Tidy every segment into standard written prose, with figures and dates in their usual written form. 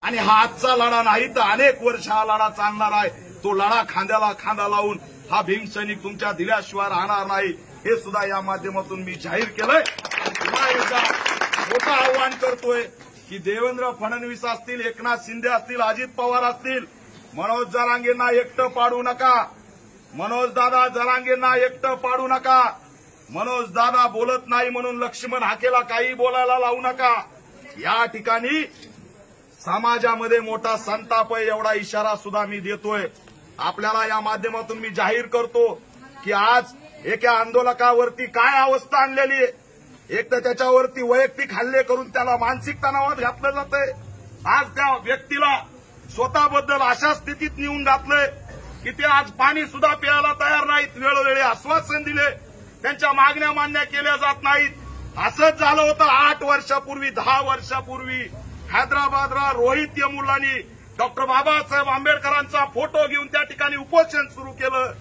आणि हा आजचा लढा नाही तर अनेक वर्ष हा लढा चालणार आहे। तो लढा खांद्याला खांदा लावून हा भीमसैनिक तुमच्या दिल्याशिवाय राहणार नाही, हे सुद्धा या माध्यमातून मी जाहीर केलंय। पुन्हा एकदा मोठं आव्हान करतोय की देवेंद्र फडणवीस असतील, एकनाथ शिंदे असतील, अजित पवार असतील, मनोज जरांगेंना एकटं पाडू नका। मनोज दादा जरांगेंना एकटं पाडू नका। मनोज दादा बोलत नाही म्हणून लक्ष्मण हाकेला काही बोलायला लावू नका। या ठिकाणी समाजामध्ये मोठा संताप आहे, एवढा इशारा सुद्धा मी देतोय। आपल्याला या माध्यमातून मी जाहीर करतो की आज एका आंदोलकावरती काय अवस्था आणलेली आहे। एक तर त्याच्यावरती वैयक्तिक हल्ले करून त्याला मानसिक तणावात घातलं जातंय। आज त्या व्यक्तीला स्वतःबद्दल अशा स्थितीत नेऊन घातलंय की ते आज पाणी सुद्धा प्यायला तयार नाहीत। वेळोवेळी आश्वासन दिले, त्यांच्या मागण्या मान्य केल्या जात नाहीत। असंच झालं होतं 8 वर्षापूर्वी, 10 वर्षापूर्वी हैदराबादला रोहित यमुलांनी डॉक्टर बाबासाहेब आंबेडकरांचा फोटो घेऊन त्या ठिकाणी उपोषण सुरू केलं,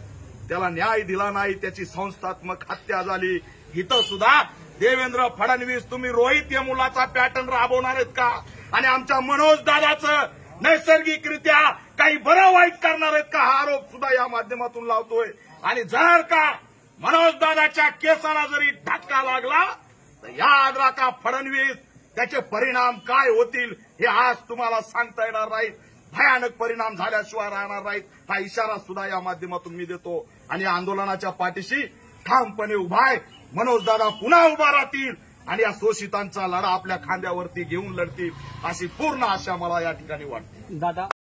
त्याला न्याय दिला नाही, त्याची संस्थात्मक हत्या झाली। इथं सुद्धा देवेंद्र फडणवीस तुम्ही रोहित यमुलाचा पॅटर्न राबवणार आहेत का? आणि आमच्या मनोज दादाचं नैसर्गिकरित्या काही बरं वाईट करणार आहेत का? हा आरोप सुद्धा या माध्यमातून लावतोय। आणि जर का मनोज दादाच्या केसाला जरी धक्का लागला तर याद राखा फडणवीस, त्याचे परिणाम काय होतील हे आज तुम्हाला सांगता येणार नाहीत। भयानक परिणाम झाल्याशिवाय राहणार नाहीत, हा इशारा सुद्धा या माध्यमातून मी देतो। आणि आंदोलनाच्या पाठीशी ठामपणे उभा आहे। मनोज दादा पुन्हा उभा राहतील आणि या शोषितांचा लढा आपल्या खांद्यावरती घेऊन लढतील, अशी पूर्ण आशा मला या ठिकाणी वाटते। दादा